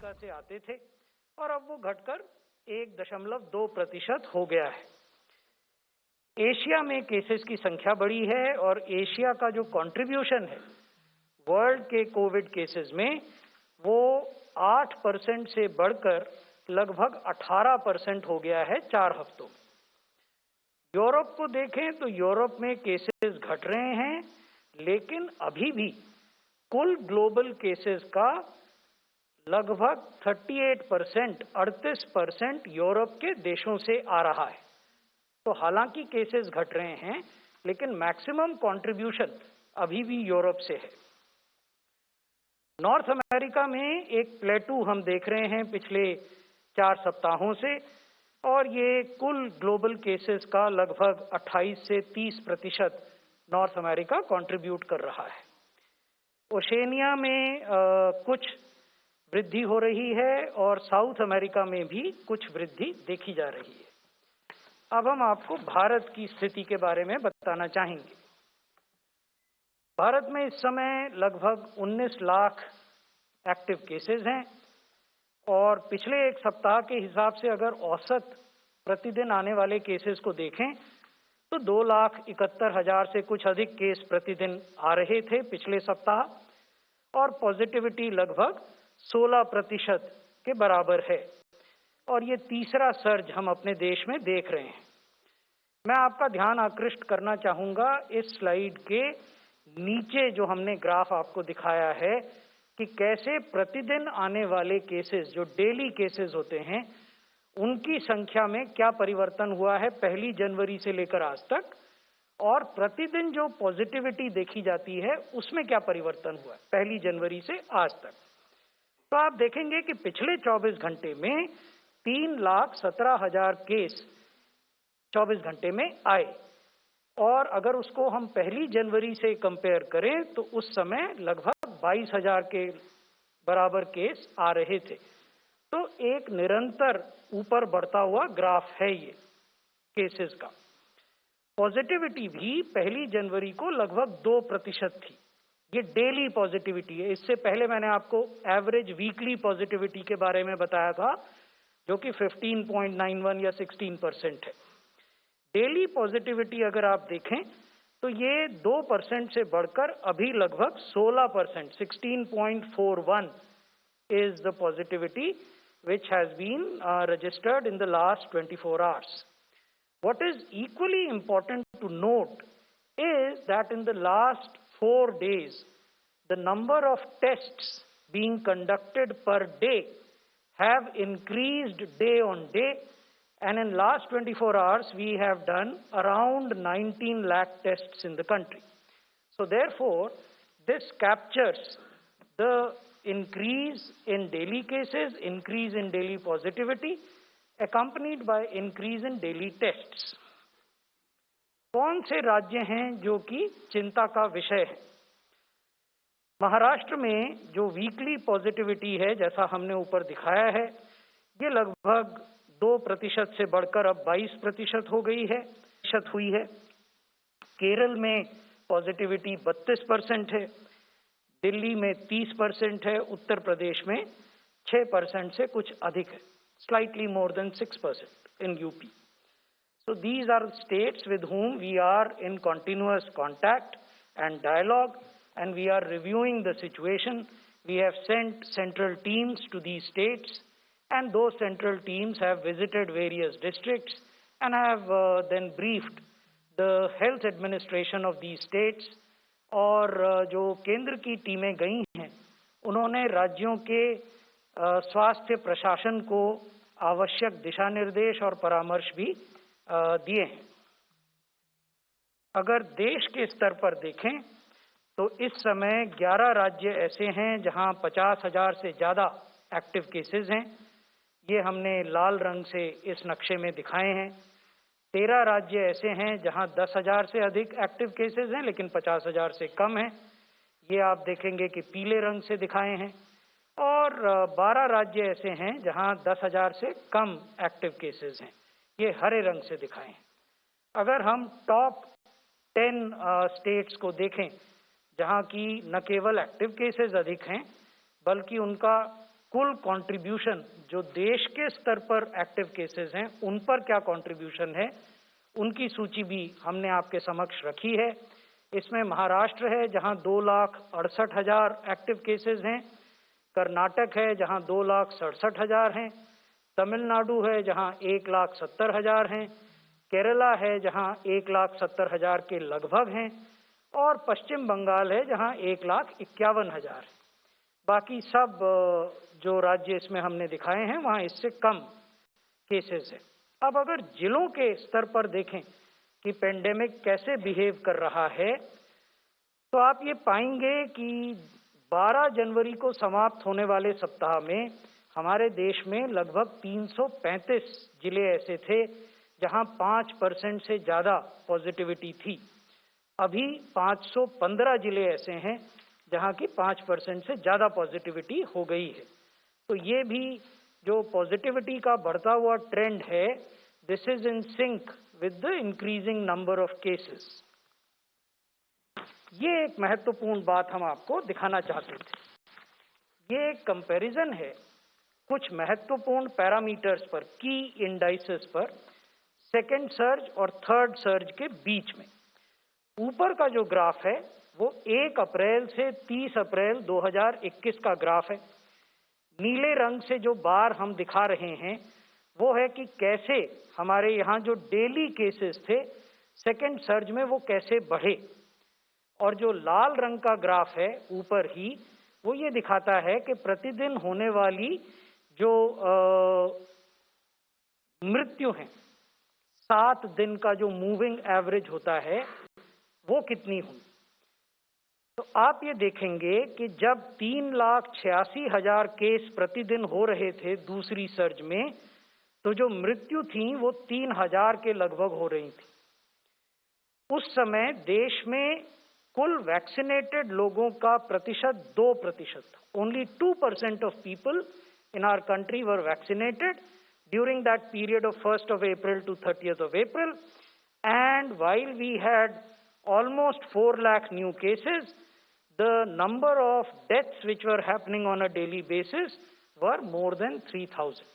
America से आते थे और अब वो घटकर 1.2% हो गया है। एशिया में केसेस की संख्या बढ़ी है और एशिया का जो कंट्रीब्यूशन है वर्ल्ड के कोविड केसेस में वो 8% से बढ़कर लगभग 18% हो गया है 4 हफ्तों में। यूरोप को देखें तो यूरोप में केसेस घट रहे हैं, लेकिन अभी भी कुल ग्लोबल केसेस का लगभग 38% यूरोप के देशों से आ रहा है। तो हालांकि केसेस घट रहे हैं, लेकिन मैक्सिमम कंट्रीब्यूशन अभी भी यूरोप से है। नॉर्थ अमेरिका में एक प्लेटू हम देख रहे हैं पिछले 4 सप्ताहों से, और ये कुल ग्लोबल केसेस का लगभग 28 से 30% नॉर्थ अमेरिका कंट्रीब्यूट कर रहा है। ओशेनिया में कुछ वृद्धि हो रही है और साउथ अमेरिका में भी कुछ वृद्धि देखी जा रही है। अब हम आपको भारत की स्थिति के बारे में बताना चाहेंगे। भारत में इस समय लगभग 19 लाख एक्टिव केसेस हैं और पिछले एक सप्ताह के हिसाब से अगर औसत प्रतिदिन आने वाले केसेस को देखें तो 2,71,000 से कुछ अधिक केस प्रतिदिन आ रहे थे पिछले सप्ताह, और पॉजिटिविटी लगभग 16% के बराबर है। और ये तीसरा सर्ज हम अपने देश में देख रहे हैं। मैं आपका ध्यान आकृष्ट करना चाहूंगा इस स्लाइड के नीचे जो हमने ग्राफ आपको दिखाया है कि कैसे प्रतिदिन आने वाले केसेस, जो डेली केसेस होते हैं, उनकी संख्या में क्या परिवर्तन हुआ है 1 जनवरी से लेकर आज तक, और प्रतिदिन जो पॉजिटिविटी देखी जाती है उसमें क्या परिवर्तन हुआ है 1 जनवरी से आज तक। तो आप देखेंगे कि पिछले 24 घंटे में 3,17,000 केस 24 घंटे में आए, और अगर उसको हम 1 जनवरी से कंपेयर करें तो उस समय लगभग 22,000 के बराबर केस आ रहे थे। तो एक निरंतर ऊपर बढ़ता हुआ ग्राफ है ये केसेस का। पॉजिटिविटी भी 1 जनवरी को लगभग 2% थी। ये डेली पॉजिटिविटी है। इससे पहले मैंने आपको एवरेज वीकली पॉजिटिविटी के बारे में बताया था, जो कि 15.91 या 16% है। डेली पॉजिटिविटी अगर आप देखें तो ये 2% से बढ़कर अभी लगभग 16%, 16.41 is the positivity which has been registered in the last 24 hours. What is equally important to note is that in the last 4 days, the number of tests being conducted per day have increased day on day, and in last 24 hours we have done around 19 lakh tests in the country. So therefore, this captures the increase in daily cases, increase in daily positivity, accompanied by increase in daily tests. कौन से राज्य हैं जो कि चिंता का विषय है? महाराष्ट्र में जो वीकली पॉजिटिविटी है, जैसा हमने ऊपर दिखाया है, ये लगभग 2% से बढ़कर अब 22% हो गई है, हुई है। केरल में पॉजिटिविटी 32% है, दिल्ली में 30% है, उत्तर प्रदेश में 6% से कुछ अधिक है, slightly more than 6% in UP. So these are states with whom we are in continuous contact and dialogue, and we are reviewing the situation. We have sent central teams to these states, and those central teams have visited various districts and have then briefed the health administration of these states. और जो केंद्र की टीमें गई हैं, उन्होंने राज्यों के स्वास्थ्य प्रशासन को आवश्यक दिशा निर्देश और परामर्श भी दिए हैं। अगर देश के स्तर पर देखें तो इस समय 11 राज्य ऐसे हैं जहां 50,000 से ज़्यादा एक्टिव केसेस हैं। ये हमने लाल रंग से इस नक्शे में दिखाए हैं। 13 राज्य ऐसे हैं जहां 10,000 से अधिक एक्टिव केसेस हैं, लेकिन 50,000 से कम हैं। ये आप देखेंगे कि पीले रंग से दिखाए हैं। और 12 राज्य ऐसे हैं जहां 10,000 से कम एक्टिव केसेस हैं, ये हरे रंग से दिखाए हैं। अगर हम टॉप 10 स्टेट्स को देखें, जहां की न केवल एक्टिव केसेस अधिक हैं, बल्कि उनका कुल कंट्रीब्यूशन जो देश के स्तर पर एक्टिव केसेस हैं उन पर क्या कंट्रीब्यूशन है, उनकी सूची भी हमने आपके समक्ष रखी है। इसमें महाराष्ट्र है जहां 2,68,000 एक्टिव केसेस हैं, कर्नाटक है जहां 2,67,000 हैं, तमिलनाडु है जहां 1,70,000 हैं, केरला है जहां 1,70,000 के लगभग हैं और पश्चिम बंगाल है जहां 1,51,000 है। बाकी सब जो राज्य इसमें हमने दिखाए हैं वहां इससे कम केसेस है। अब अगर जिलों के स्तर पर देखें कि पेंडेमिक कैसे बिहेव कर रहा है, तो आप ये पाएंगे कि 12 जनवरी को समाप्त होने वाले सप्ताह में हमारे देश में लगभग 335 जिले ऐसे थे जहां 5% से ज्यादा पॉजिटिविटी थी। अभी 515 जिले ऐसे हैं जहां की 5% से ज्यादा पॉजिटिविटी हो गई है। तो ये भी जो पॉजिटिविटी का बढ़ता हुआ ट्रेंड है, this is in sync with the increasing number of cases. ये एक महत्वपूर्ण बात हम आपको दिखाना चाहते थे। ये एक कंपैरिजन है कुछ महत्वपूर्ण पैरामीटर्स पर, की इंडाइसेस पर, सेकेंड सर्ज और थर्ड सर्ज के बीच में। ऊपर का जो ग्राफ है वो 1 अप्रैल से 30 अप्रैल 2021 का ग्राफ है। नीले रंग से जो बार हम दिखा रहे हैं वो है कि कैसे हमारे यहाँ जो डेली केसेस थे सेकेंड सर्ज में वो कैसे बढ़े, और जो लाल रंग का ग्राफ है ऊपर ही वो ये दिखाता है कि प्रतिदिन होने वाली जो मृत्यु हैं, 7 दिन का जो मूविंग एवरेज होता है वो कितनी हुई। तो आप ये देखेंगे कि जब 3,86,000 केस प्रतिदिन हो रहे थे दूसरी सर्ज में, तो जो मृत्यु थी वो 3,000 के लगभग हो रही थी। उस समय देश में कुल वैक्सीनेटेड लोगों का प्रतिशत 2% था। Only 2% of people in our country were vaccinated during that period of 1st of April to 30th of April, and while we had almost 4 lakh new cases, the number of deaths which were happening on a daily basis were more than 3,000.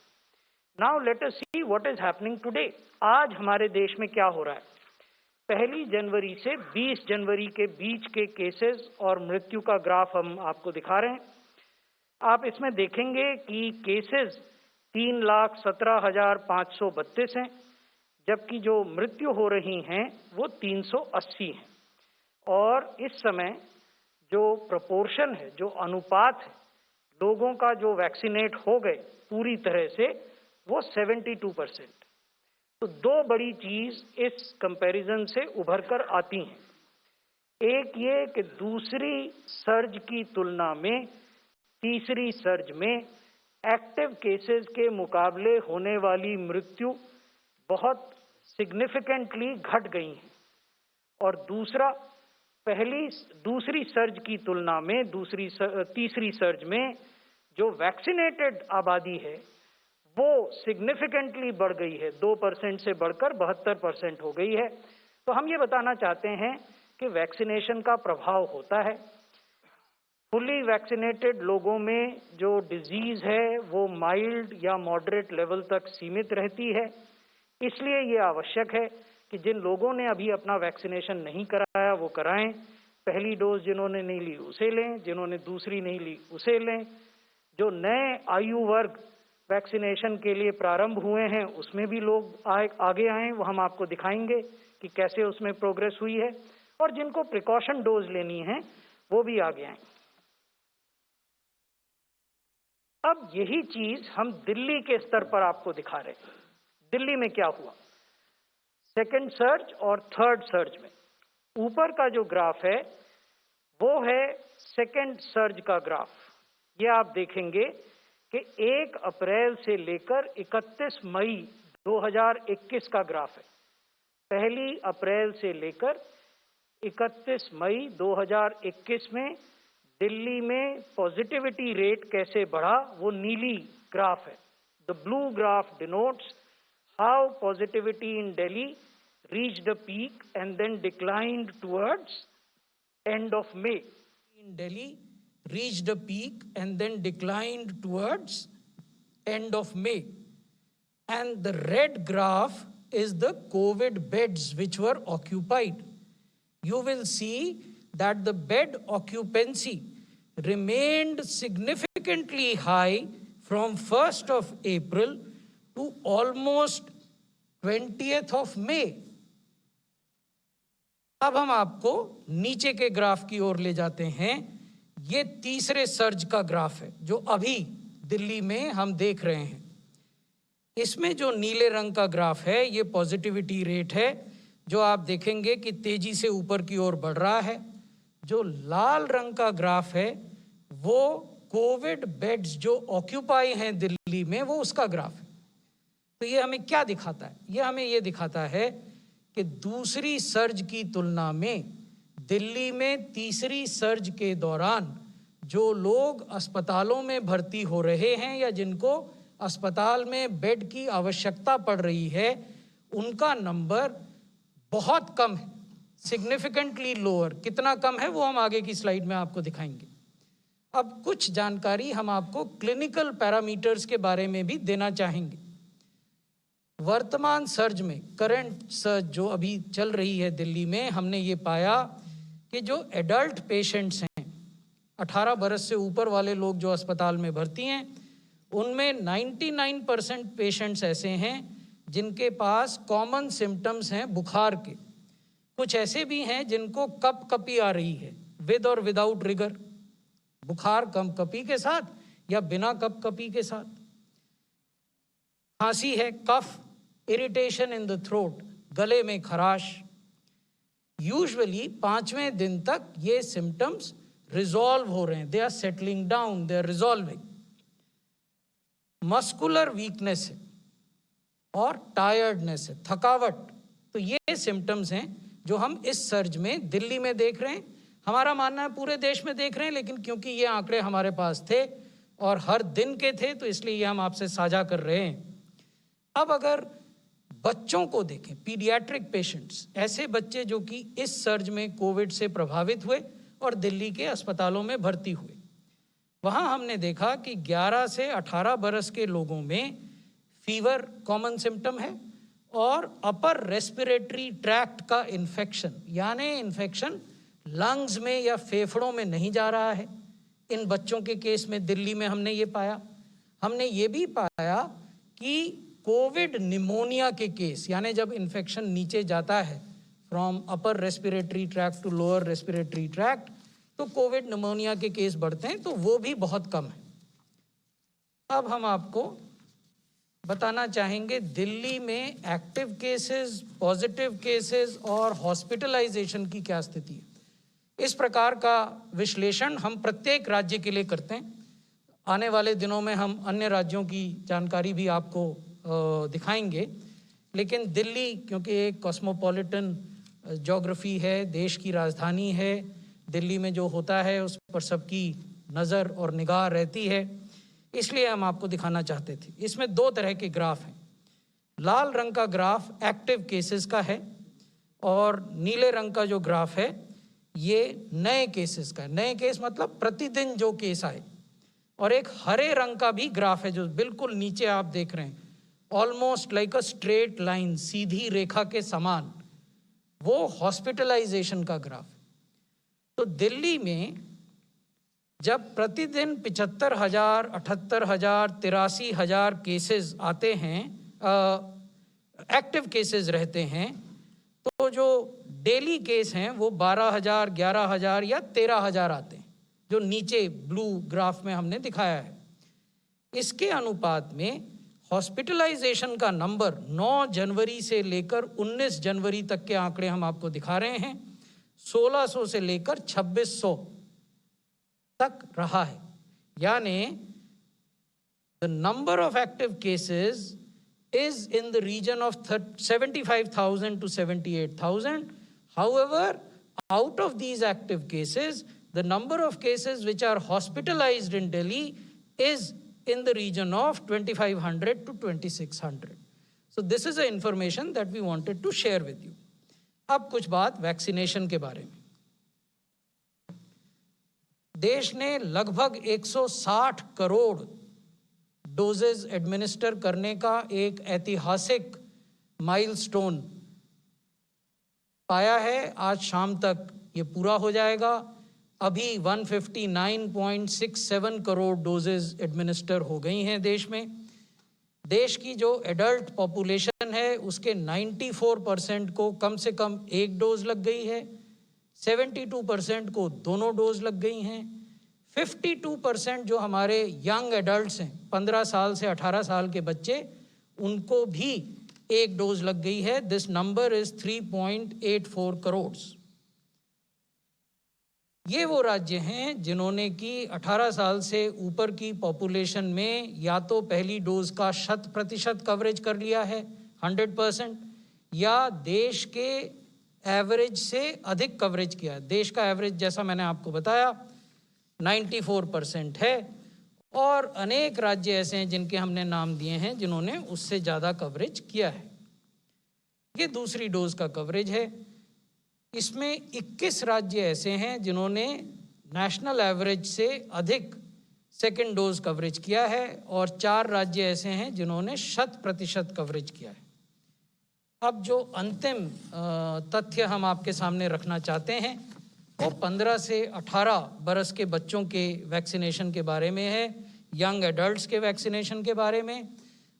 Now let us see what is happening today. आज हमारे देश में क्या हो रहा है। 1 जनवरी से 20 जनवरी के बीच के केसेस और मृत्यु का ग्राफ हम आपको दिखा रहे हैं। आप इसमें देखेंगे कि केसेस 3,17,532 हैं, जबकि जो मृत्यु हो रही हैं वो 380 हैं। और इस समय जो प्रपोर्शन है, जो अनुपात है लोगों का जो वैक्सीनेट हो गए पूरी तरह से, वो 72%। तो 2 बड़ी चीज इस कंपैरिजन से उभर कर आती हैं। एक ये कि दूसरी सर्ज की तुलना में तीसरी सर्ज में एक्टिव केसेस के मुकाबले होने वाली मृत्यु बहुत सिग्निफिकेंटली घट गई है। और दूसरा, दूसरी सर्ज की तुलना में तीसरी सर्ज में जो वैक्सीनेटेड आबादी है वो सिग्निफिकेंटली बढ़ गई है, 2% से बढ़कर 72% हो गई है। तो हम ये बताना चाहते हैं कि वैक्सीनेशन का प्रभाव होता है। फुली वैक्सीनेटेड लोगों में जो डिजीज है वो माइल्ड या मॉडरेट लेवल तक सीमित रहती है। इसलिए ये आवश्यक है कि जिन लोगों ने अभी अपना वैक्सीनेशन नहीं कराया वो कराएं। पहली डोज जिन्होंने नहीं ली उसे लें, जिन्होंने दूसरी नहीं ली उसे लें। जो नए आयु वर्ग वैक्सीनेशन के लिए प्रारंभ हुए हैं उसमें भी लोग आगे आएं, वो हम आपको दिखाएंगे कि कैसे उसमें प्रोग्रेस हुई है। और जिनको प्रिकॉशन डोज लेनी है वो भी आगे आएं। अब यही चीज हम दिल्ली के स्तर पर आपको दिखा रहे हैं। दिल्ली में क्या हुआ सेकेंड सर्ज और थर्ड सर्ज में। ऊपर का जो ग्राफ है वो है सेकेंड सर्ज का ग्राफ। ये आप देखेंगे कि 1 अप्रैल से लेकर 31 मई 2021 का ग्राफ है। 1 अप्रैल से लेकर 31 मई 2021 में दिल्ली में पॉजिटिविटी रेट कैसे बढ़ा वो नीली ग्राफ है। The blue graph denotes how positivity in Delhi reached a peak and then declined towards end of May. In Delhi, reached a peak and then declined towards end of May. And the red graph is the COVID beds which were occupied. You will see that the bed occupancy remained significantly high from 1st of April to almost 20th of May. अब हम आपको नीचे के graph की ओर ले जाते हैं। ये तीसरे सर्ज का ग्राफ है जो अभी दिल्ली में हम देख रहे हैं। इसमें जो नीले रंग का ग्राफ है ये पॉजिटिविटी रेट है, जो आप देखेंगे कि तेजी से ऊपर की ओर बढ़ रहा है। जो लाल रंग का ग्राफ है वो कोविड बेड्स जो ऑक्यूपाई हैं दिल्ली में, वो उसका ग्राफ है। तो ये हमें क्या दिखाता है? ये हमें ये दिखाता है कि दूसरी सर्ज की तुलना में दिल्ली में तीसरी सर्ज के दौरान जो लोग अस्पतालों में भर्ती हो रहे हैं या जिनको अस्पताल में बेड की आवश्यकता पड़ रही है, उनका नंबर बहुत कम है, सिग्निफिकेंटली लोअर। कितना कम है वो हम आगे की स्लाइड में आपको दिखाएंगे। अब कुछ जानकारी हम आपको क्लिनिकल पैरामीटर्स के बारे में भी देना चाहेंगे। वर्तमान सर्ज में, करंट सर्ज जो अभी चल रही है दिल्ली में, हमने ये पाया कि जो एडल्ट पेशेंट्स हैं, 18 बरस से ऊपर वाले लोग जो अस्पताल में भर्ती हैं, उनमें 99% पेशेंट्स ऐसे हैं जिनके पास कॉमन सिम्टम्स हैं बुखार के। कुछ ऐसे भी हैं जिनको कपकपी आ रही है, विद और विदाउट रिगर, बुखार कपकपी के साथ या बिना कपकपी के साथ। खांसी है, कफ, इरिटेशन इन द थ्रोट, गले में खराश। यूजुअली 5वें दिन तक ये सिम्टम्स रिजॉल्व हो रहे हैं, they are settling down, they are resolving. Muscular weakness है और टायर्डनेस है, थकावट। तो ये सिम्टम्स हैं जो हम इस सर्ज में दिल्ली में देख रहे हैं। हमारा मानना है पूरे देश में देख रहे हैं, लेकिन क्योंकि ये आंकड़े हमारे पास थे और हर दिन के थे तो इसलिए ये हम आपसे साझा कर रहे हैं। अब अगर बच्चों को देखें, पीडियाट्रिक पेशेंट्स, ऐसे बच्चे जो कि इस सर्ज में कोविड से प्रभावित हुए और दिल्ली के अस्पतालों में भर्ती हुए, वहाँ हमने देखा कि 11 से 18 बरस के लोगों में फीवर कॉमन सिम्टम है और अपर रेस्पिरेटरी ट्रैक्ट का इन्फेक्शन, यानी इन्फेक्शन लंग्स में या फेफड़ों में नहीं जा रहा है। इन बच्चों के केस में दिल्ली में हमने ये पाया। हमने ये भी पाया कि कोविड निमोनिया के केस, यानी जब इन्फेक्शन नीचे जाता है from upper respiratory tract to lower respiratory tract, तो कोविड निमोनिया के केस बढ़ते हैं, तो वो भी बहुत कम है। अब हम आपको बताना चाहेंगे दिल्ली में एक्टिव केसेस, पॉजिटिव केसेस और हॉस्पिटलाइजेशन की क्या स्थिति है। इस प्रकार का विश्लेषण हम प्रत्येक राज्य के लिए करते हैं। आने वाले दिनों में हम अन्य राज्यों की जानकारी भी आपको दिखाएंगे, लेकिन दिल्ली क्योंकि एक कॉस्मोपॉलिटन ज्योग्राफी है, देश की राजधानी है, दिल्ली में जो होता है उस पर सबकी नज़र और निगाह रहती है, इसलिए हम आपको दिखाना चाहते थे। इसमें 2 तरह के ग्राफ हैं। लाल रंग का ग्राफ एक्टिव केसेस का है और नीले रंग का जो ग्राफ है ये नए केसेस का है। नए केस मतलब प्रतिदिन जो केस आए। और एक हरे रंग का भी ग्राफ है जो बिल्कुल नीचे आप देख रहे हैं, almost like a straight line, सीधी रेखा के समान, वो हॉस्पिटलाइजेशन का ग्राफ। तो दिल्ली में जब प्रतिदिन 75,000, 78,000, 83,000 केसेस आते हैं, एक्टिव केसेस रहते हैं, तो जो डेली केस हैं वो 12,000, 11,000 या 13,000 आते हैं, जो नीचे ब्लू ग्राफ में हमने दिखाया है। इसके अनुपात में हॉस्पिटलाइजेशन का नंबर 9 जनवरी से लेकर 19 जनवरी तक के आंकड़े हम आपको दिखा रहे हैं। 1600 से लेकर 2600 तक रहा है, यानी the number of active cases is in the region of 75,000 to 78,000. However, out of these active cases, the number of cases which are hospitalized in Delhi is in the region of 2,500 to 2,600. So this is the information that we wanted to share with you. अब कुछ बात vaccination के बारे में। देश ने लगभग 160 crore doses administer करने का एक ऐतिहासिक माइलस्टोन पाया है। आज शाम तक ये पूरा हो जाएगा। अभी 159.67 करोड़ डोजेज एडमिनिस्टर हो गई हैं देश में। देश की जो एडल्ट पॉपुलेशन है उसके 94% को कम से कम एक डोज लग गई है, 72% को दोनों डोज लग गई हैं, 52% जो हमारे यंग एडल्ट्स हैं 15 साल से 18 साल के बच्चे, उनको भी एक डोज लग गई है। This number is 3.84 crore. ये वो राज्य हैं जिन्होंने कि 18 साल से ऊपर की पॉपुलेशन में या तो पहली डोज का 100% कवरेज कर लिया है 100%, या देश के एवरेज से अधिक कवरेज किया है। देश का एवरेज जैसा मैंने आपको बताया 94% है, और अनेक राज्य ऐसे हैं जिनके हमने नाम दिए हैं जिन्होंने उससे ज़्यादा कवरेज किया है। ये दूसरी डोज का कवरेज है। इसमें 21 राज्य ऐसे हैं जिन्होंने नेशनल एवरेज से अधिक सेकेंड डोज कवरेज किया है, और 4 राज्य ऐसे हैं जिन्होंने 100% कवरेज किया है। अब जो अंतिम तथ्य हम आपके सामने रखना चाहते हैं वो 15 से 18 बरस के बच्चों के वैक्सीनेशन के बारे में है, यंग एडल्ट्स के वैक्सीनेशन के बारे में।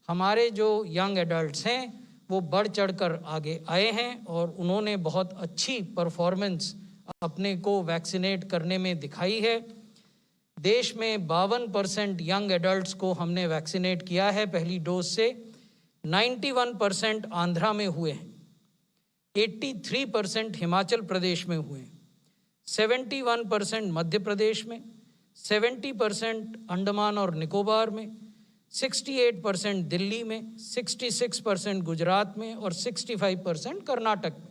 हमारे जो यंग एडल्ट्स हैं वो बढ़ चढ़कर आगे आए हैं और उन्होंने बहुत अच्छी परफॉर्मेंस अपने को वैक्सीनेट करने में दिखाई है। देश में 52% यंग एडल्ट्स को हमने वैक्सीनेट किया है पहली डोज से। 91% आंध्रा में हुए हैं, 83% हिमाचल प्रदेश में हुए हैं, 71% मध्य प्रदेश में, 70% अंडमान और निकोबार में, 68% दिल्ली में, 66% गुजरात में और 65% कर्नाटक में।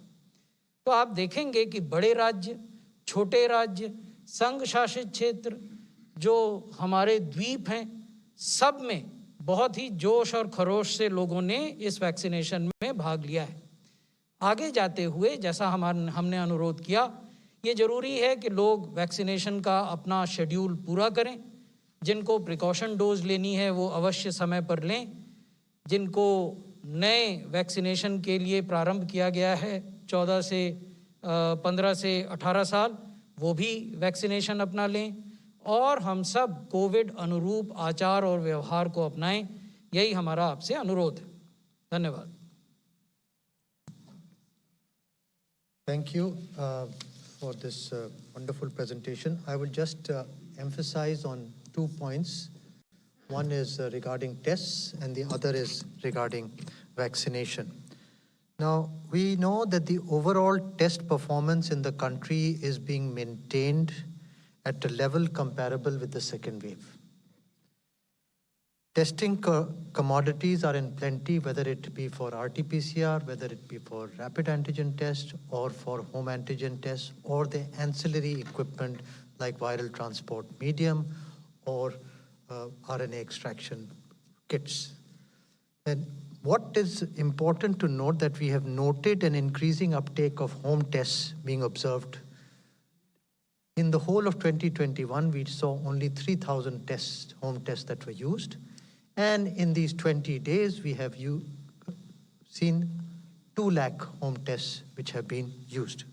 तो आप देखेंगे कि बड़े राज्य, छोटे राज्य, संघ शासित क्षेत्र, जो हमारे द्वीप हैं, सब में बहुत ही जोश और खरोश से लोगों ने इस वैक्सीनेशन में भाग लिया है। आगे जाते हुए जैसा हमने अनुरोध किया, ये ज़रूरी है कि लोग वैक्सीनेशन का अपना शेड्यूल पूरा करें। जिनको प्रिकॉशन डोज लेनी है वो अवश्य समय पर लें। जिनको नए वैक्सीनेशन के लिए प्रारंभ किया गया है 15 से 18 साल, वो भी वैक्सीनेशन अपना लें, और हम सब कोविड अनुरूप आचार और व्यवहार को अपनाएं। यही हमारा आपसे अनुरोध है। धन्यवाद। Thank you for this wonderful presentation. I will just emphasize on 2 points. One is regarding tests and the other is regarding vaccination. Now, we know that the overall test performance in the country is being maintained at a level comparable with the second wave. Testing commodities are in plenty, whether it be for RT-PCR, whether it be for rapid antigen test or for home antigen test, or the ancillary equipment like viral transport medium or RNA extraction kits. And what is important to note that we have noted an increasing uptake of home tests being observed. In the whole of 2021, we saw only 3,000 tests, home tests that were used. And in these 20 days, we have seen 2 lakh home tests which have been used.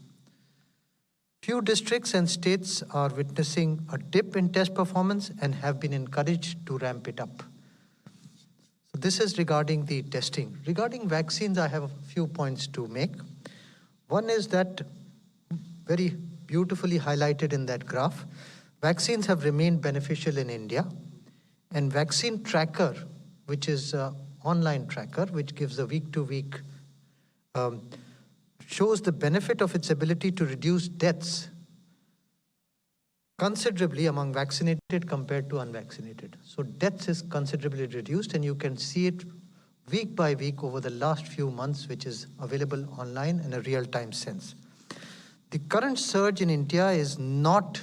Few districts and states are witnessing a dip in test performance and have been encouraged to ramp it up. So this is regarding the testing. Regarding vaccines, I have a few points to make. One is that, very beautifully highlighted in that graph, vaccines have remained beneficial in India. And Vaccine Tracker, which is an online tracker, which gives a week-to-week, shows the benefit of its ability to reduce deaths considerably among vaccinated compared to unvaccinated. So deaths is considerably reduced, and you can see it week by week over the last few months, which is available online in a real-time sense. The current surge in India is not,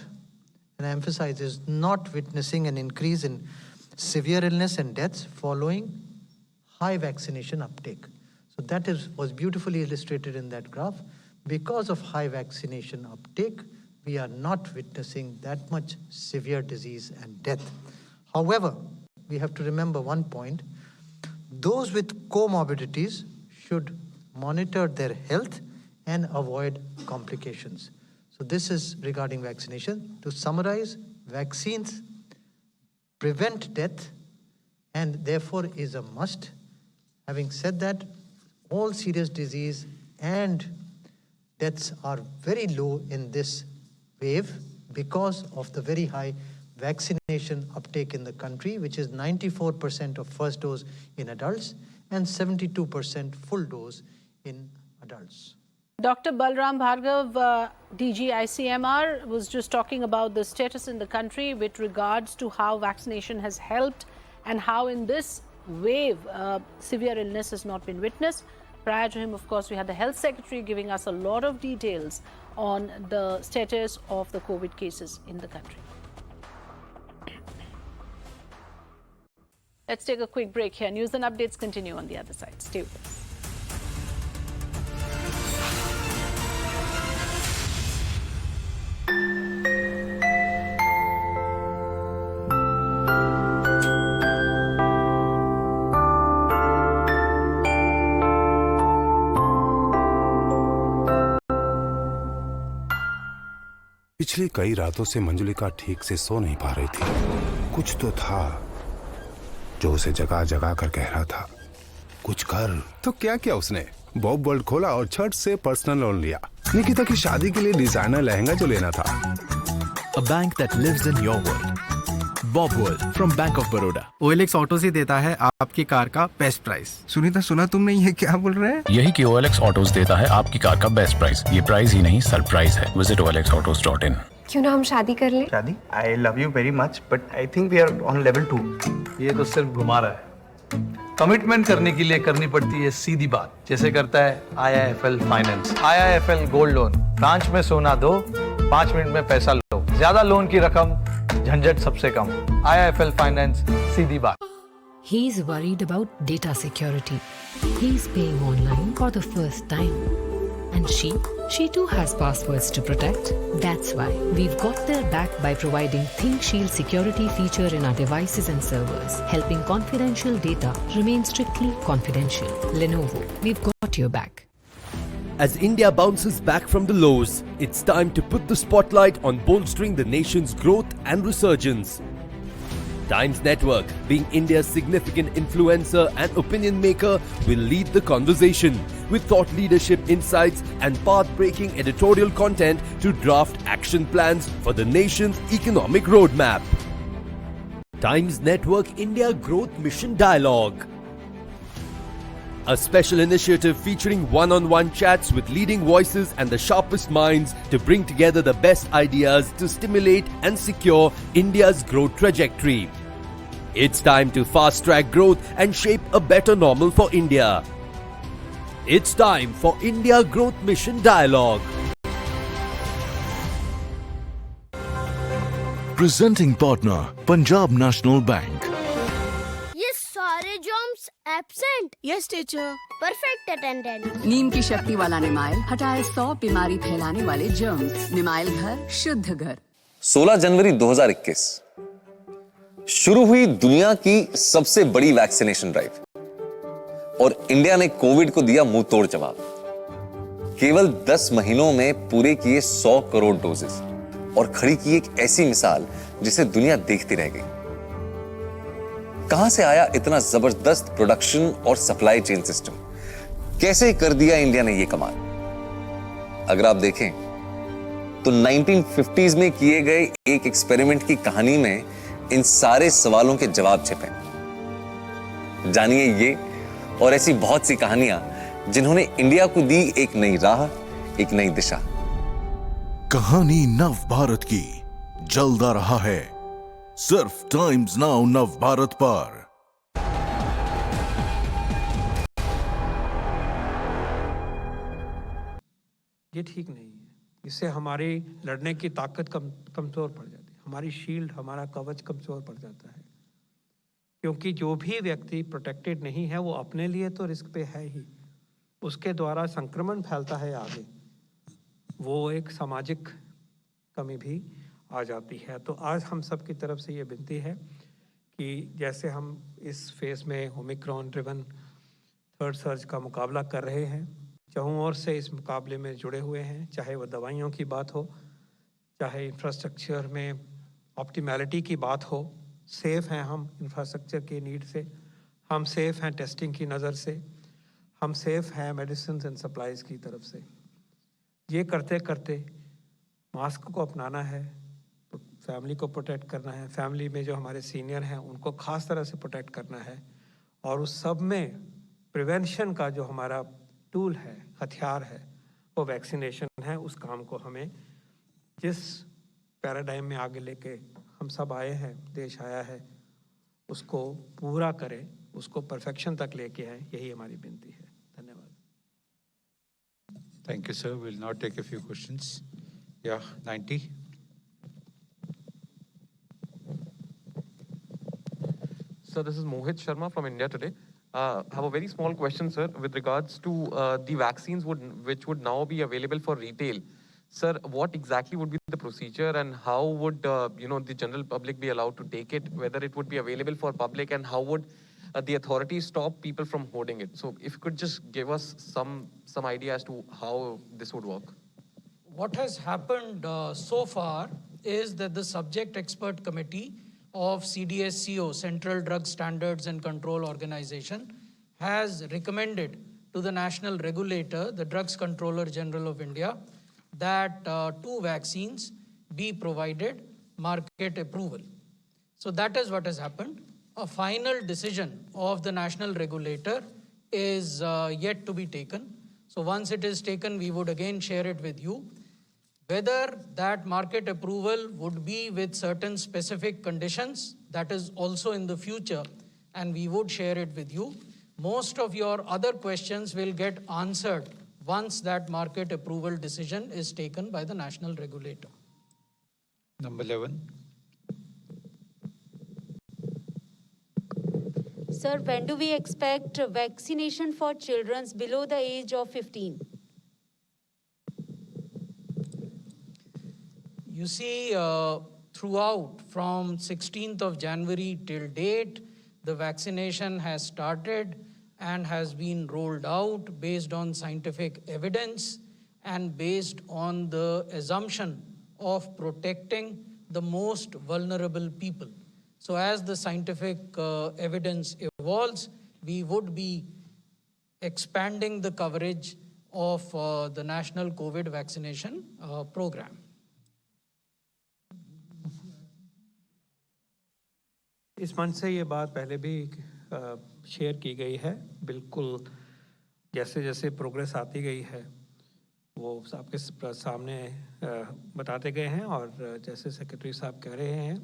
and I emphasize, is not witnessing an increase in severe illness and deaths following high vaccination uptake. So that was beautifully illustrated in that graph. Because of high vaccination uptake, we are not witnessing that much severe disease and death. However, we have to remember one point. Those with comorbidities should monitor their health and avoid complications. So this is regarding vaccination. To summarize, vaccines prevent death and therefore is a must. Having said that, all serious disease and deaths are very low in this wave because of the very high vaccination uptake in the country, which is 94% of first dose in adults and 72% full dose in adults. Dr. Balram Bhargav, DG ICMR, was just talking about the status in the country with regards to how vaccination has helped and how in this wave severe illness has not been witnessed. Prior to him, of course, we had the Health Secretary giving us a lot of details on the status of the COVID cases in the country. Let's take a quick break here. News and updates continue on the other side. Stay with us. पिछली कई रातों से मंजुलिका ठीक से सो नहीं पा रही थी। कुछ तो था जो उसे जगा जगा कर कह रहा था, कुछ कर। तो क्या किया उसने? बॉब वर्ल्ड खोला और झट से पर्सनल लोन लिया। निकिता की शादी के लिए डिजाइनर लहंगा जो लेना था। A bank that lives in your world. Bob World from Bank of Baroda. OLX auto से देता है आपकी कार का बेस्ट प्राइस। सुनीता, सुना तुमने ये क्या बोल रहे हैं? यही कि OLX ऑटोज देता है आपकी कार का बेस्ट प्राइस। ये प्राइस ही नहीं, सरप्राइज है। Visit olxautos.in। क्यों ना हम शादी कर लें? शादी? I love you very much, but I think we are on level 2. ये तो सिर्फ घुमा रहा है। कमिटमेंट करने के लिए करनी पड़ती है सीधी बात, जैसे करता है IIFL finance. IIFL gold loan, branch में सोना दो, 5 मिनट में पैसा लो, ज्यादा लोन की रकम, झंझट सबसे कम। IIFL फाइनेंस, सीधी बात। He's worried about data security. He's paying online for the first time. And she too has passwords to protect. That's why we've got their back by providing ThinkShield security feature in our devices and servers, helping confidential data remain strictly confidential. Lenovo, we've got your back. As India bounces back from the lows, it's time to put the spotlight on bolstering the nation's growth and resurgence. Times Network, being India's significant influencer and opinion maker, will lead the conversation with thought leadership insights and path-breaking editorial content to draft action plans for the nation's economic roadmap. Times Network India Growth Mission Dialogue, a special initiative featuring one-on-one chats with leading voices and the sharpest minds to bring together the best ideas to stimulate and secure India's growth trajectory. It's time to fast-track growth and shape a better normal for India. It's time for India Growth Mission Dialogue. Presenting partner, Punjab National Bank. सारे germs absent. Yes teacher. Perfect attendance. नीम की शक्ति वाला निमाइल हटाए 100 बीमारी फैलाने वाले germs. निमाइल घर, शुद्ध घर। 16 जनवरी 2021 शुरू हुई दुनिया की सबसे बड़ी वैक्सीनेशन ड्राइव और इंडिया ने कोविड को दिया मुंह तोड़ जवाब। केवल 10 महीनों में पूरे किए 100 करोड़ डोजेस और खड़ी की एक ऐसी मिसाल जिसे दुनिया देखती रह गई। कहां से आया इतना जबरदस्त प्रोडक्शन और सप्लाई चेन सिस्टम? कैसे कर दिया इंडिया ने यह कमाल? अगर आप देखें तो 1950s में किए गए एक एक्सपेरिमेंट की कहानी में इन सारे सवालों के जवाब छिपे। जानिए ये और ऐसी बहुत सी कहानियां जिन्होंने इंडिया को दी एक नई राह, एक नई दिशा। कहानी नव भारत की जल्द आ रहा है सिर्फ टाइम्स नाउ नव भारत पर। ये ठीक नहीं है। इससे हमारी लड़ने की ताकत कमजोर पड़ जाती है, हमारी शील्ड, हमारा कवच कमजोर पड़ जाता है। क्योंकि जो भी व्यक्ति प्रोटेक्टेड नहीं है वो अपने लिए तो रिस्क पे है ही, उसके द्वारा संक्रमण फैलता है आगे। वो एक सामाजिक कमी भी आ जाती है। तो आज हम सब की तरफ से ये विनती है कि जैसे हम इस फेज़ में ओमिक्रॉन ड्रिवन थर्ड सर्ज का मुकाबला कर रहे हैं, चारों ओर से इस मुकाबले में जुड़े हुए हैं, चाहे वो दवाइयों की बात हो, चाहे इंफ्रास्ट्रक्चर में ऑप्टिमैलिटी की बात हो। सेफ़ हैं हम इंफ्रास्ट्रक्चर की नीड से, हम सेफ़ हैं टेस्टिंग की नज़र से, हम सेफ़ हैं मेडिसिन एंड सप्लाईज़ की तरफ से। ये करते करते मास्क को अपनाना है, फैमिली को प्रोटेक्ट करना है, फैमिली में जो हमारे सीनियर हैं उनको ख़ास तरह से प्रोटेक्ट करना है, और उस सब में प्रिवेंशन का जो हमारा टूल है, हथियार है, वो वैक्सीनेशन है। उस काम को हमें जिस पैराडाइम में आगे लेके हम सब आए हैं, देश आया है, उसको पूरा करें, उसको परफेक्शन तक लेके आए, यही हमारी विनती है। धन्यवाद। Thank you, sir. We'll now take a few questions. Yeah, 90. Sir, this is Mohit Sharma from India Today. I have a very small question, sir, with regards to the vaccines which would now be available for retail. Sir, what exactly would be the procedure, and how would the general public be allowed to take it? Whether it would be available for public, and how would the authorities stop people from hoarding it? So, if you could just give us some idea as to how this would work. What has happened so far is that the subject expert committee of CDSCO, Central Drug Standards and Control Organization, has recommended to the national regulator, the Drugs Controller General of India, that 2 vaccines be provided market approval. So that is what has happened. A final decision of the national regulator is yet to be taken. So once it is taken, we would again share it with you. Whether that market approval would be with certain specific conditions, that is also in the future, and we would share it with you. Most of your other questions will get answered once that market approval decision is taken by the national regulator. Number 11. Sir, when do we expect vaccination for children below the age of 15? You see, throughout from 16th of January till date, the vaccination has started and has been rolled out based on scientific evidence and based on the assumption of protecting the most vulnerable people. So as the scientific evidence evolves, we would be expanding the coverage of the national COVID vaccination program. इस मंच से ये बात पहले भी share की गई है। बिल्कुल जैसे जैसे प्रोग्रेस आती गई है वो आपके सामने बताते गए हैं, और जैसे सेक्रेटरी साहब कह रहे हैं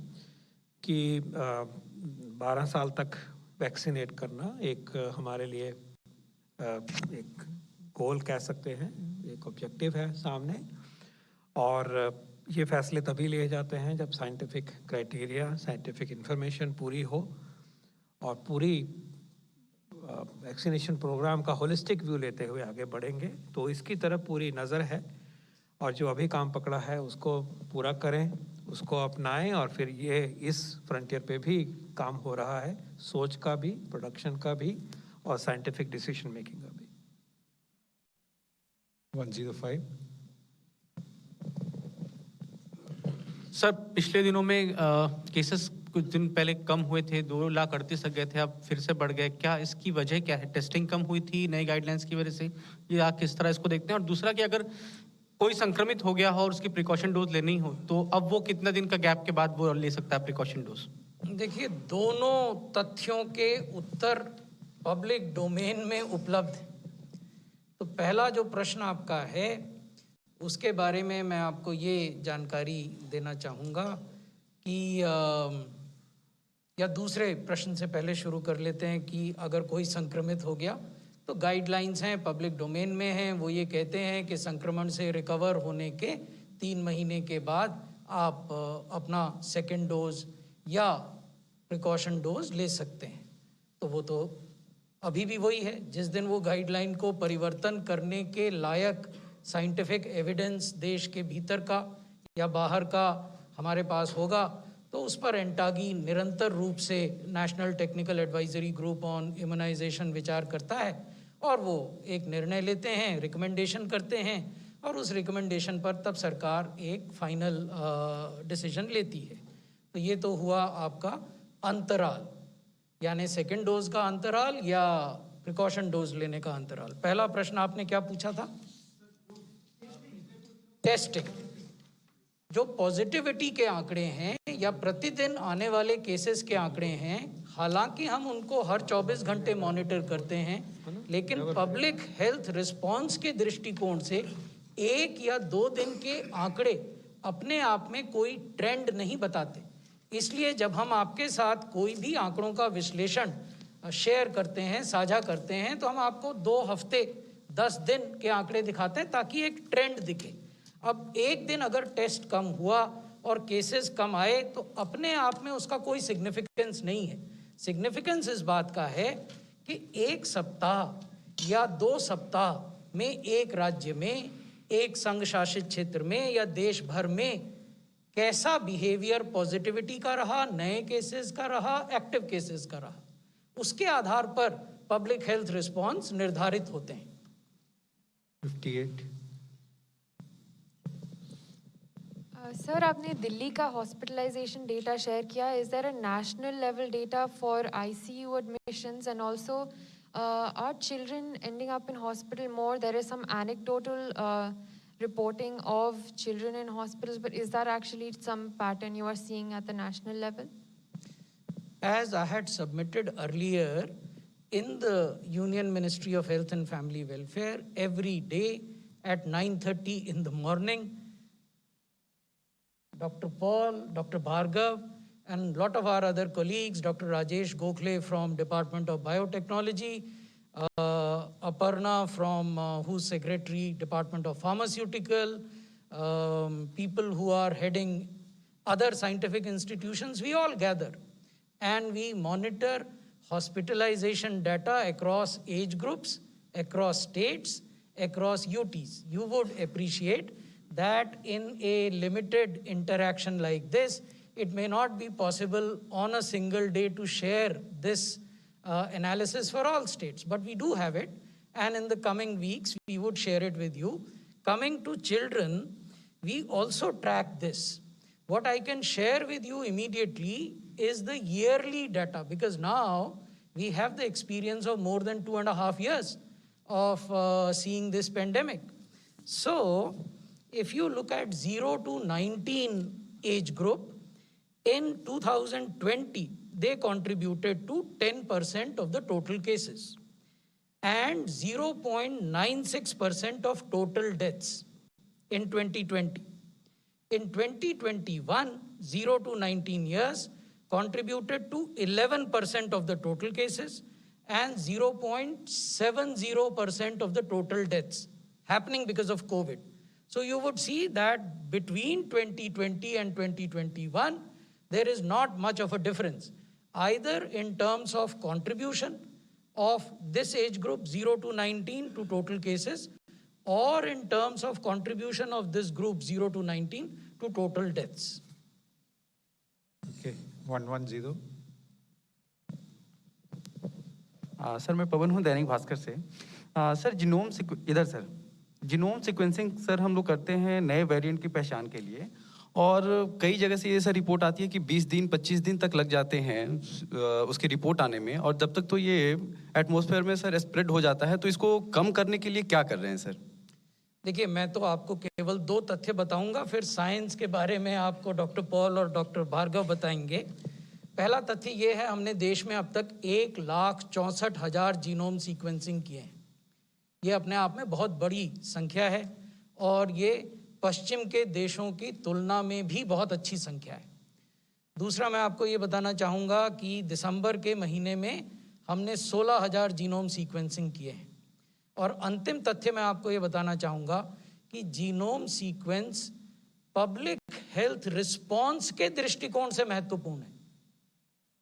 कि 12 साल तक वैक्सीनेट करना एक हमारे लिए एक गोल कह सकते हैं, एक ऑब्जेक्टिव है सामने। और ये फैसले तभी लिए जाते हैं जब साइंटिफिक क्राइटेरिया, साइंटिफिक इंफॉर्मेशन पूरी हो, और पूरी वैक्सीनेशन प्रोग्राम का होलिस्टिक व्यू लेते हुए आगे बढ़ेंगे। तो इसकी तरफ पूरी नज़र है, और जो अभी काम पकड़ा है उसको पूरा करें, उसको अपनाएं, और फिर ये इस फ्रंटियर पे भी काम हो रहा है, सोच का भी, प्रोडक्शन का भी, और साइंटिफिक डिसीजन मेकिंग का भी। 105। सर, पिछले दिनों में केसेस कुछ दिन पहले कम हुए थे, 2,38,000 तक गए थे, अब फिर से बढ़ गए। क्या इसकी वजह क्या है? टेस्टिंग कम हुई थी नई गाइडलाइंस की वजह से, ये आप किस तरह इसको देखते हैं? और दूसरा कि अगर कोई संक्रमित हो गया हो और उसकी प्रिकॉशन डोज लेनी हो, तो अब वो कितना दिन का गैप के बाद वो ले सकता है प्रिकॉशन डोज? देखिए, दोनों तथ्यों के उत्तर पब्लिक डोमेन में उपलब्ध है। तो पहला जो प्रश्न आपका है उसके बारे में मैं आपको ये जानकारी देना चाहूँगा कि या दूसरे प्रश्न से पहले शुरू कर लेते हैं कि अगर कोई संक्रमित हो गया तो गाइडलाइंस हैं, पब्लिक डोमेन में हैं, वो ये कहते हैं कि संक्रमण से रिकवर होने के 3 महीने के बाद आप अपना सेकेंड डोज या प्रिकॉशन डोज ले सकते हैं। तो वो तो अभी भी वही है। जिस दिन वो गाइडलाइन को परिवर्तन करने के लायक साइंटिफिक एविडेंस देश के भीतर का या बाहर का हमारे पास होगा तो उस पर एंटागी निरंतर रूप से national technical advisory group on immunisation विचार करता है और वो एक निर्णय लेते हैं, रिकमेंडेशन करते हैं और उस रिकमेंडेशन पर तब सरकार एक फाइनल डिसीजन लेती है। तो ये तो हुआ आपका अंतराल, यानी सेकेंड डोज का अंतराल या प्रिकॉशन डोज लेने का अंतराल। पहला प्रश्न आपने क्या पूछा था? टेस्टिंग। जो पॉजिटिविटी के आंकड़े हैं या प्रतिदिन आने वाले केसेस के आंकड़े हैं, हालांकि हम उनको हर 24 घंटे मॉनिटर करते हैं, लेकिन पब्लिक हेल्थ रिस्पांस के दृष्टिकोण से 1 या 2 दिन के आंकड़े अपने आप में कोई ट्रेंड नहीं बताते। इसलिए जब हम आपके साथ कोई भी आंकड़ों का विश्लेषण शेयर करते हैं, साझा करते हैं, तो हम आपको 2 हफ्ते 10 दिन के आंकड़े दिखाते हैं ताकि एक ट्रेंड दिखे। अब एक दिन अगर टेस्ट कम हुआ और केसेस कम आए तो अपने आप में उसका कोई सिग्निफिकेंस नहीं है। सिग्निफिकेंस इस बात का है कि 1 सप्ताह या 2 सप्ताह में एक राज्य में, एक संघ शासित क्षेत्र में या देश भर में कैसा बिहेवियर पॉजिटिविटी का रहा, नए केसेस का रहा, एक्टिव केसेस का रहा, उसके आधार पर पब्लिक हेल्थ रिस्पांस निर्धारित होते हैं। 58 सर, आपने दिल्ली का हॉस्पिटलाइजेशन डेटा शेयर किया। Is there a national level data for ICU admissions and also are children ending up in hospital more? There is some anecdotal reporting of children in hospitals, but is that actually some pattern you are seeing at the national level? As I had submitted earlier, in the Union Ministry of Health and Family Welfare, every day at 9:30 in the morning, Dr. Paul, Dr. Bhargav, and a lot of our other colleagues, Dr. Rajesh Gokhale from Department of Biotechnology, Aparna from who's Secretary, Department of Pharmaceutical, people who are heading other scientific institutions, we all gather and we monitor hospitalization data across age groups, across states, across UTs. You would appreciate that in a limited interaction like this, it may not be possible on a single day to share this analysis for all states, but we do have it, and in the coming weeks we would share it with you. Coming to children, we also track this. What I can share with you immediately is the yearly data, because now we have the experience of more than 2.5 years of seeing this pandemic. So if you look at 0 to 19 age group, in 2020 they contributed to 10% of the total cases and 0.96% of total deaths in 2020. In 2021, 0 to 19 years contributed to 11% of the total cases and 0.70% of the total deaths happening because of COVID. So you would see that between 2020 and 2021, there is not much of a difference, either in terms of contribution of this age group 0 to 19 to total cases, or in terms of contribution of this group 0 to 19 to total deaths. Okay, 110. Sir मैं पवन हूँ दैनिक भास्कर से। Sir इधर sir genome sequencing sir हम लोग करते हैं नए variant की पहचान के लिए, और कई जगह से ये सर रिपोर्ट आती है कि 20 दिन 25 दिन तक लग जाते हैं उसकी रिपोर्ट आने में, और जब तक तो ये एटमॉस्फेयर में सर स्प्रेड हो जाता है, तो इसको कम करने के लिए क्या कर रहे हैं सर? देखिए, मैं तो आपको केवल 2 तथ्य बताऊंगा, फिर साइंस के बारे में आपको डॉक्टर पॉल और डॉक्टर भार्गव बताएंगे। पहला तथ्य ये है, हमने देश में अब तक 1,64,000 जीनोम सीक्वेंसिंग किए हैं। ये अपने आप में बहुत बड़ी संख्या है और ये पश्चिम के देशों की तुलना में भी बहुत अच्छी संख्या है। दूसरा, मैं आपको ये बताना चाहूँगा कि दिसंबर के महीने में हमने 16,000 जीनोम सीक्वेंसिंग किए हैं। और अंतिम तथ्य मैं आपको ये बताना चाहूँगा कि genome sequence public health response के दृष्टिकोण से महत्वपूर्ण है।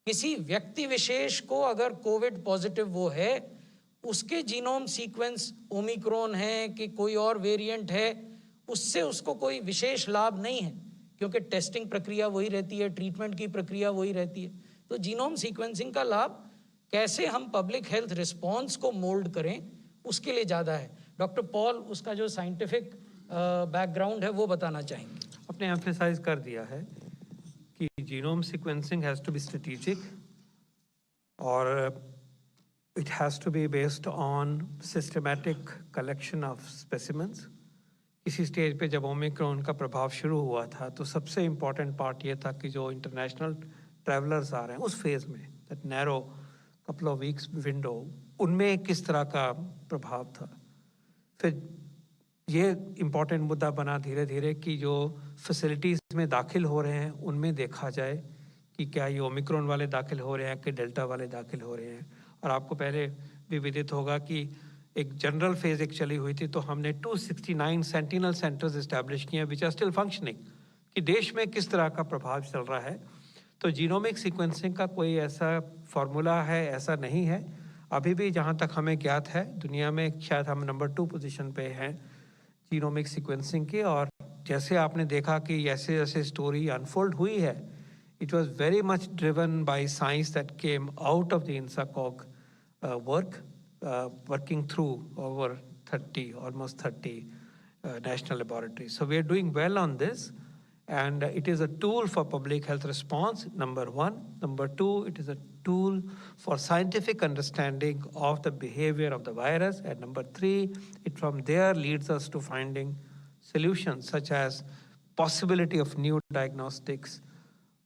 किसी व्यक्ति विशेष को अगर कोविड पॉजिटिव वो है, उसके जीनोम सीक्वेंस ओमिक्रॉन है कि कोई और वेरिएंट है, उससे उसको कोई विशेष लाभ नहीं है। क्योंकि टेस्टिंग प्रक्रिया वही रहती है, ट्रीटमेंट की प्रक्रिया वही रहती है। तो जीनोम सीक्वेंसिंग का लाभ कैसे हम पब्लिक हेल्थ रिस्पॉन्स को मोल्ड करें, उसके लिए ज़्यादा है। डॉक्टर पॉल उसका जो साइंटिफिक बैकग्राउंड है वो बताना चाहेंगे। आपने एम्फेसाइज कर दिया है कि genome sequencing has to be strategic और it has to be based on systematic collection of specimens. किसी स्टेज पे जब ओमिक्रॉन का प्रभाव शुरू हुआ था तो सबसे इम्पॉर्टेंट पार्ट ये था कि जो इंटरनेशनल ट्रैवलर्स आ रहे हैं उस फेज़ में, that narrow couple of weeks window, उनमें किस तरह का प्रभाव था। फिर ये इम्पॉर्टेंट मुद्दा बना धीरे धीरे कि जो फैसिलिटीज़ में दाखिल हो रहे हैं उनमें देखा जाए कि क्या ये ओमिक्रॉन वाले दाखिल हो रहे हैं कि डेल्टा वाले दाखिल हो रहे हैं। और आपको पहले भी विदित होगा कि एक जनरल फेज एक चली हुई थी, तो हमने 269 सेंटिनल सेंटर्स इस्टेब्लिश किए हैं विच आर स्टिल फंक्शनिंग, कि देश में किस तरह का प्रभाव चल रहा है। तो जीनोमिक सीक्वेंसिंग का कोई ऐसा फार्मूला है ऐसा नहीं है। अभी भी जहाँ तक हमें ज्ञात है दुनिया में शायद हम नंबर 2 पोजीशन पे हैं जीनोमिक सीक्वेंसिंग की। और जैसे आपने देखा कि जैसे जैसे स्टोरी अनफोल्ड हुई है, it was very much driven by science that came out of the INSACOG work, working through over 30, almost 30 national laboratories. So we are doing well on this, and it is a tool for public health response, number one. Number two, it is a tool for scientific understanding of the behavior of the virus. And number three, it from there leads us to finding solutions such as possibility of new diagnostics,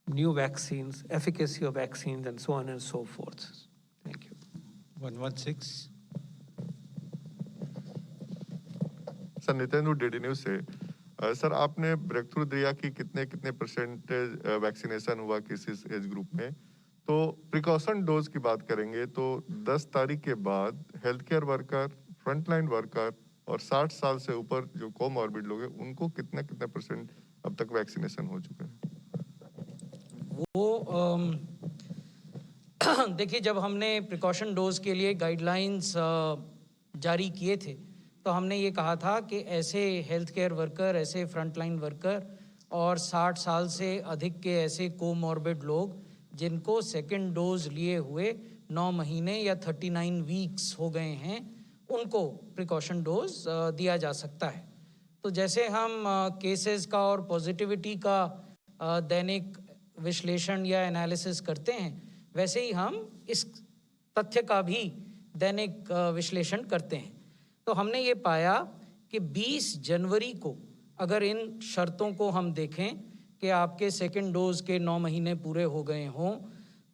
new vaccines, efficacy of vaccines, and so on and so forth. Thank you. 116. Sir Nitin DD news से। Sir आपने break through दिया कि कितने percentage vaccination हुआ किस age group में, तो precaution dose की बात करेंगे तो 10 तारीख के बाद health care worker, frontline worker और 60 साल से ऊपर जो कोमॉर्बिड लोग हैं उनको कितने परसेंट अब तक वैक्सीनेशन हो चुका है? वो देखिए, जब हमने प्रिकॉशन डोज के लिए गाइडलाइंस जारी किए थे तो हमने ये कहा था कि ऐसे हेल्थ केयर वर्कर, ऐसे फ्रंटलाइन वर्कर और 60 साल से अधिक के ऐसे कोमॉर्बिड लोग जिनको सेकंड डोज लिए हुए 9 महीने या 39 वीक्स हो गए हैं, उनको प्रिकॉशन डोज दिया जा सकता है। तो जैसे हम केसेस का और पॉजिटिविटी का दैनिक विश्लेषण या एनालिसिस करते हैं, वैसे ही हम इस तथ्य का भी दैनिक विश्लेषण करते हैं। तो हमने ये पाया कि 20 जनवरी को अगर इन शर्तों को हम देखें कि आपके सेकंड डोज के 9 महीने पूरे हो गए हों,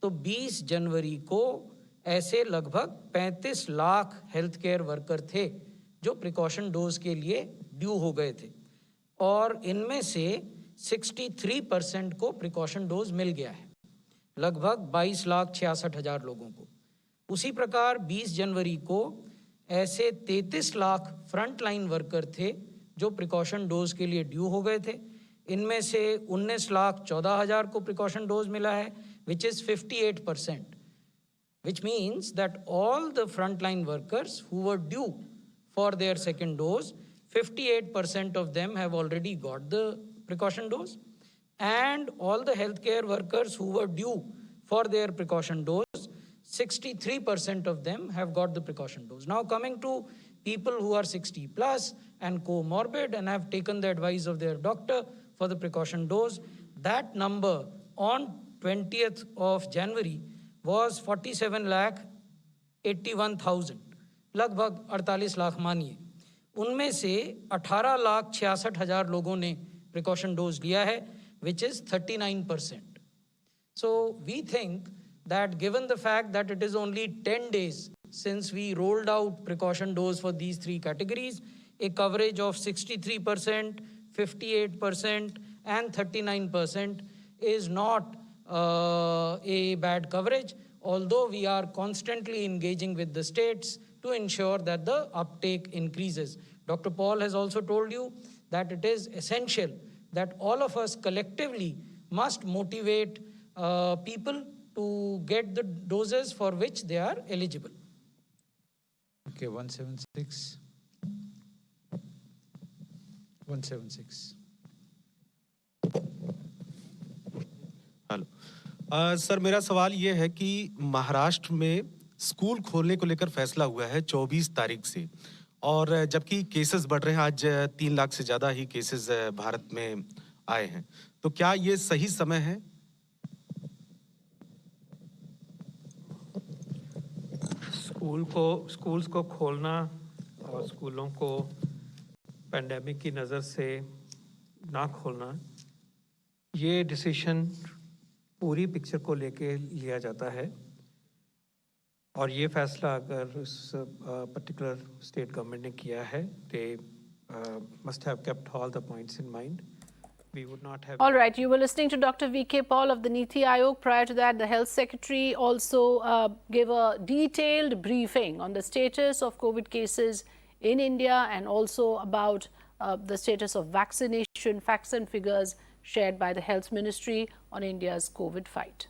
तो 20 जनवरी को ऐसे लगभग 35 लाख हेल्थ केयर वर्कर थे जो प्रिकॉशन डोज के लिए ड्यू हो गए थे, और इनमें से 63% को प्रिकॉशन डोज मिल गया है, लगभग 22,66,000 लोगों को। उसी प्रकार 20 जनवरी को ऐसे 33 लाख फ्रंट लाइन वर्कर थे जो प्रिकॉशन डोज के लिए ड्यू हो गए थे। इनमें से 19,14,000 को प्रिकॉशन डोज मिला है, which is 58%, which means that all the frontline workers who were due for their second dose, 58% of them have already got the precaution dose, and all the healthcare workers who were due for their precaution dose, 63% of them have got the precaution dose. Now coming to people who are 60 plus and comorbid and have taken the advice of their doctor for the precaution dose, that number on 20th of January was 47,81,000, लगभग 48 लाख मानिए। उनमें से 18,66,000 लोगों ने precaution dose लिया है, which is 39%. So we think that given the fact that it is only 10 days since we rolled out precaution dose for these three categories, a coverage of 63%, 58% and 39% is not a bad coverage, although we are constantly engaging with the states to ensure that the uptake increases. Dr. Paul has also told you that it is essential that all of us collectively must motivate people to get the doses for which they are eligible. Okay, 176. 176. Hello sir, मेरा सवाल ये है कि महाराष्ट्र में school खोलने को लेकर फैसला हुआ है 24 तारीख से, और जबकि केसेस बढ़ रहे हैं, आज 3 लाख से ज़्यादा ही केसेस भारत में आए हैं, तो क्या ये सही समय है? स्कूल्स को खोलना और स्कूलों को पेंडेमिक की नज़र से ना खोलना, ये डिसीजन पूरी पिक्चर को लेके लिया जाता है, और ये फैसला अगर इस पर्टिकुलर स्टेट गवर्नमेंट ने किया है, दे must have kept all the points in mind. We would not have... All right, you were listening to Dr. V.K. Paul of the Niti Aayog. Prior to that, the Health Secretary also gave a detailed briefing on the status of COVID cases in India and also about the status of vaccination, facts and figures shared by the Health Ministry on India's COVID fight.